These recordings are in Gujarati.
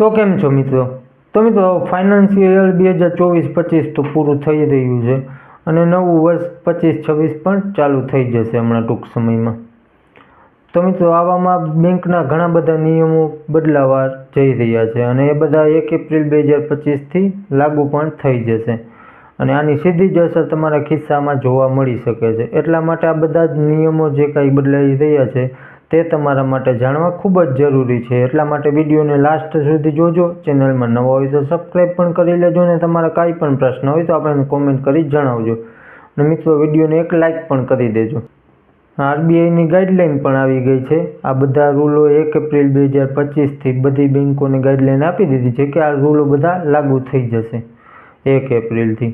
તો કેમ છો મિત્રો? તો મિત્રો ફાઇનાન્શિયલ 2024-25 તો પૂરું થઈ રહ્યું છે અને નવું વર્ષ 25-26 પણ ચાલુ થઈ જશે હમણાં ટૂંક સમયમાં. તો મિત્રો આવામાં બેંકના ઘણા બધા નિયમો બદલાવા જઈ રહ્યા છે અને એ બધા 1 એપ્રિલ 2025થી લાગુ પણ થઈ જશે અને આની સીધી જ અસર તમારા ખિસ્સામાં જોવા મળી શકે છે. એટલા માટે આ બધા જ નિયમો જે કાંઈ બદલાઈ રહ્યા છે તે તમારા માટે જાણવા ખૂબ જ જરૂરી છે. એટલા માટે વિડીયોને લાસ્ટ સુધી જોજો. ચેનલમાં નવા હોય તો સબસ્ક્રાઈબ પણ કરી લેજો અને તમારા કાંઈ પણ પ્રશ્ન હોય તો આપણને કોમેન્ટ કરી જણાવજો. અને મિત્રો વિડીયોને એક લાઇક પણ કરી દેજો. આરબીઆઈની ગાઈડલાઇન પણ આવી ગઈ છે. આ બધા રૂલો 1 એપ્રિલ 2025થી બધી બેંકોને ગાઈડલાઇન આપી દીધી છે કે આ રૂલો બધા લાગુ થઈ જશે 1 એપ્રિલથી.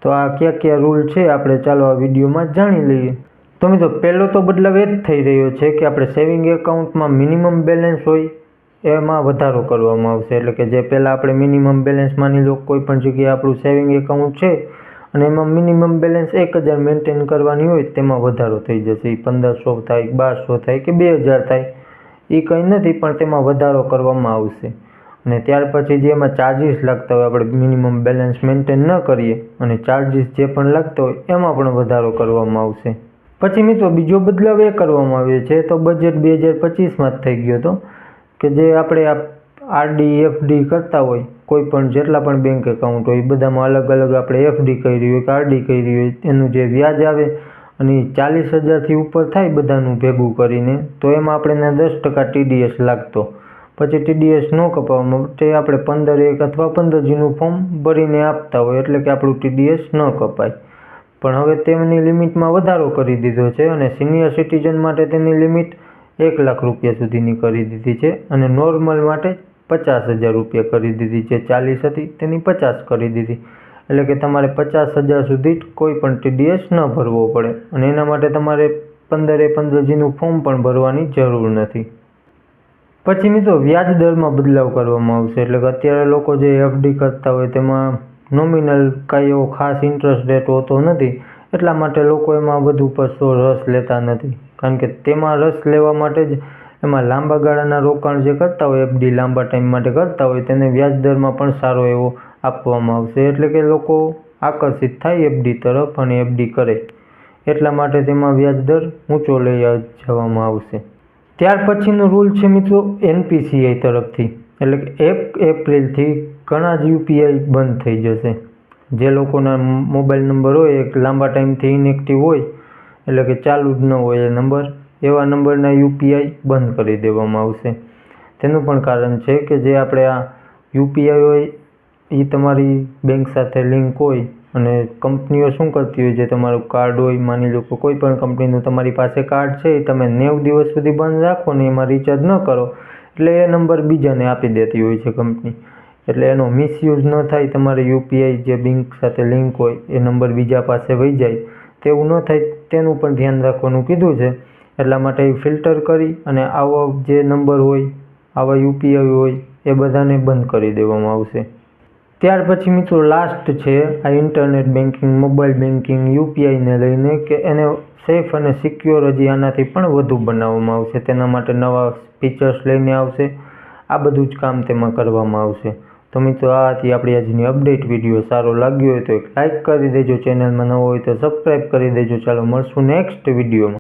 તો આ કયા કયા રૂલ છે આપણે ચાલો આ વિડીયોમાં જાણી લઈએ. તો મિત્રો પહેલો તો બદલાવ એ જ થઈ રહ્યો છે કે આપણે સેવિંગ એકાઉન્ટમાં મિનિમમ બેલેન્સ હોય એમાં વધારો કરવામાં આવશે. એટલે કે જે પહેલાં આપણે મિનિમમ બેલેન્સ માની લો કોઈ પણ જગ્યાએ આપણું સેવિંગ એકાઉન્ટ છે અને એમાં મિનિમમ બેલેન્સ 1000 મેન્ટેન કરવાની હોય તેમાં વધારો થઈ જશે. એ 1500 થાય, 1200 થાય કે 2000 થાય એ કંઈ નથી, પણ તેમાં વધારો કરવામાં આવશે. અને ત્યાર પછી જે એમાં ચાર્જિસ લાગતા હોય આપણે મિનિમમ બેલેન્સ મેન્ટેન ન કરીએ અને ચાર્જિસ જે પણ લાગતા હોય એમાં પણ વધારો કરવામાં આવશે. પછી મિત્રો બીજો બદલાવ એ કરવામાં આવ્યો છે તો બજેટ 2025માં જ થઈ ગયો હતો કે જે આપણે આરડી એફડી કરતા હોય કોઈ પણ જેટલા પણ બેંક એકાઉન્ટ હોય બધામાં અલગ અલગ આપણે એફડી કરી હોય કે આરડી કરી હોય એનું જે વ્યાજ આવે અને 40,000થી ઉપર થાય બધાનું ભેગું કરીને તો એમાં આપણે 10% TDS લાગતો. પછી TDS ન કપાવવા માટે આપણે 15(1) અથવા 15Gનું ફોર્મ ભરીને આપતા હોય એટલે કે આપણું TDS ન કપાય. પણ હવે તેમની લિમિટમાં વધારો કરી દીધો છે અને સિનિયર સિટીઝન માટે તેની લિમિટ 1 લાખ રૂપિયા સુધીની કરી દીધી છે અને નોર્મલ માટે 50,000 રૂપિયા કરી દીધી છે. 40 હતી તેની 50 કરી દીધી. એટલે કે તમારે 50,000 સુધી કોઈ પણ TDS ન ભરવો પડે અને એના માટે તમારે 15Gનું ફોર્મ પણ ભરવાની જરૂર નથી. પછી મિત્રો વ્યાજ દરમાં બદલાવ કરવામાં આવશે. એટલે કે અત્યારે લોકો જે એફડી કરતા હોય તેમાં નોમિનલ કાંઈ એવો ખાસ ઇન્ટરેસ્ટ રેટ હોતો નથી. એટલા માટે લોકો એમાં વધુ પડતો રસ લેતા નથી, કારણ કે તેમાં રસ લેવા માટે જ એમાં લાંબા ગાળાના રોકાણ જે કરતા હોય એફડી લાંબા ટાઈમ માટે કરતા હોય તેને વ્યાજ દરમાં પણ સારો એવો આપવામાં આવશે. એટલે કે લોકો આકર્ષિત થાય એફડી તરફ અને એફડી કરે એટલા માટે તેમાં વ્યાજ દર ઊંચો લઈ જવામાં આવશે. ત્યાર પછીનો રૂલ છે મિત્રો NPCI તરફથી. એટલે કે 1 એપ્રિલથી ઘણા જ યુપીઆઈ બંધ થઈ જશે. જે લોકોના મોબાઈલ નંબર હોય એક લાંબા ટાઈમથી ઇનએક્ટિવ હોય એટલે કે ચાલુ જ ન હોય એ નંબર, એવા નંબરના યુપીઆઈ બંધ કરી દેવામાં આવશે. તેનું પણ કારણ છે કે જે આપણે આ યુપીઆઈ હોય એ તમારી બેંક સાથે લિંક હોય અને કંપનીઓ શું કરતી હોય જે તમારું કાર્ડ હોય માની લો કે કોઈ પણ કંપનીનું તમારી પાસે કાર્ડ છે એ તમે 90 દિવસ સુધી બંધ રાખો ને એમાં રિચાર્જ ન કરો એટલે એ નંબર બીજાને આપી દેતી હોય છે કંપની. એટલે એનો મિસયુઝ ન થાય, તમારે યુપીઆઈ જે બેંક સાથે લિંક હોય એ નંબર બીજા પાસે વહી જાય તેવું ન થાય તેનું પણ ધ્યાન રાખવાનું કીધું છે. એટલા માટે ફિલ્ટર કરી અને આવા જે નંબર હોય આવા યુપીઆઈ હોય એ બધાને બંધ કરી દેવામાં આવશે. ત્યાર પછી મિત્રો લાસ્ટ છે આ ઇન્ટરનેટ બેન્કિંગ, મોબાઈલ બેન્કિંગ, યુપીઆઈને લઈને કે એને સેફ અને સિક્યોર હજી આનાથી પણ વધુ બનાવવામાં આવશે. તેના માટે નવા ફીચર્સ લઈને આવશે. આ બધું જ કામ તેમાં કરવામાં આવશે. તો મિત્રો આ હતી આપણી આજની અપડેટ. વિડીયો સારો લાગ્યો હોય તો એક લાઇક કરી દેજો. ચેનલમાં નવો હોય તો સબસ્ક્રાઈબ કરી દેજો. ચાલો મળશું નેક્સ્ટ વિડીયોમાં.